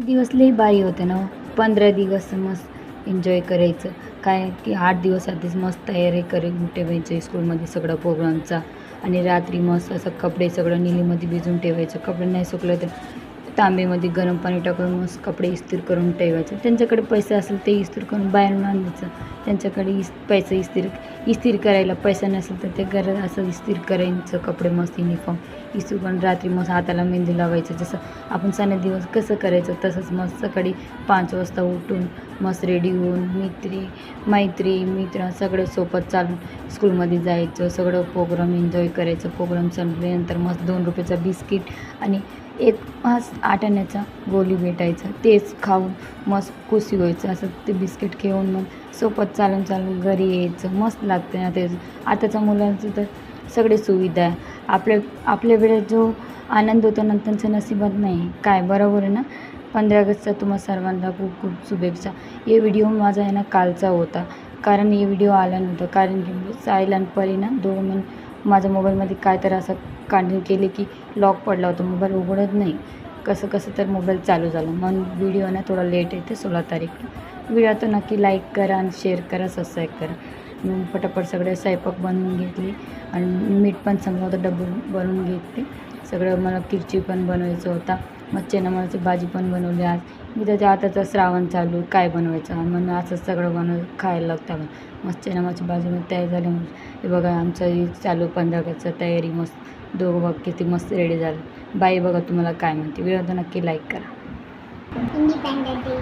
दिवस लई भारी होते ना हो. 15 दिवस मस्त एन्जॉय करायचं. काय की 8 दिवस आधीच मस्त तयारी करून ठेवायची स्कूलमध्ये सगळं प्रोग्रामचा. आणि रात्री मस्त असं कपडे सगळं निलीमध्ये भिजून ठेवायचं. कपडे नाही सुकले तर तांबेमध्ये गरम पाणी टाकून मस्त कपडे इस्त्री करून ठेवायचे. त्यांच्याकडे पैसे असेल ते इस्त्री करून बाहेरून आणायचं. त्यांच्याकडे पैसे इस्त्री करायला पैसा नसेल तर ते घरात असं इस्त्री करायचं कपडे मस्त युनिफॉर्म इस्त्री करून रात्री मस्त हाताला मेहंदी लावायचं. जसं आपण सण दिवस कसं करायचं तसंच मस्त सकाळी 5 वाजता उठून मस्त रेडी होऊन मित्र सगळं सोबत चालून स्कूलमध्ये जायचं. सगळं प्रोग्राम एन्जॉय करायचं. प्रोग्राम संपल्यानंतर मस्त 2 रुपयाचा बिस्किट आणि एक 8 आण्याचा गोली भेटायचं. तेच खाऊन मस्त खुशी व्हायचं. असं ते बिस्किट घेऊन मग सोबत चालून घरी यायचं. मस्त लागतं ना ते. आताच्या मुलांचं तर सगळे सुविधा आहे. आपल्या वेळेत जो आनंद होता ना त्यांच्या नशिबात नाही. काय बरोबर आहे ना. 15 ऑगस्टचा तुम्हा सर्वांना खूप खूप शुभेच्छा. हे व्हिडिओ माझा आहे ना कालचा होता. कारण हे व्हिडिओ आला नव्हता. कारण की साहिल आणि परी ना दोघं म्हणून माझ्या मोबाईलमध्ये काय तर असं काढून केले की लॉक पडला होता. मोबाईल उघडत नाही. कसं तर मोबाईल चालू झाला. म्हणून व्हिडिओ ना थोडा लेट येते 16 तारीखला. व्हिडिओ तर नक्की लाईक करा आणि शेअर करा, सबस्क्राईब करा. मग पटापट सगळे स्वयंपाक बनवून घेतले आणि मीठ पण चांगलं होतं डबल बनवून घेतले. सगळं मला किरची पण बनवायचं होता. मग चणामळाची भाजी पण बनवली आज. मी त्याच्या आताचा श्रावण चालू काय बनवायचं म्हणून असंच सगळं खायला लागतं. मस्त चणामळाची भाजी मग तयार झाली. हे बघा आमचं चालू 15 ऑगस्टचा तयारी मस्त. दोघं बघ किती मस्त रेडी झालं. बाई बघा तुम्हाला काय म्हणते. व्हिडिओ तर नक्की लाईक करा. Independence day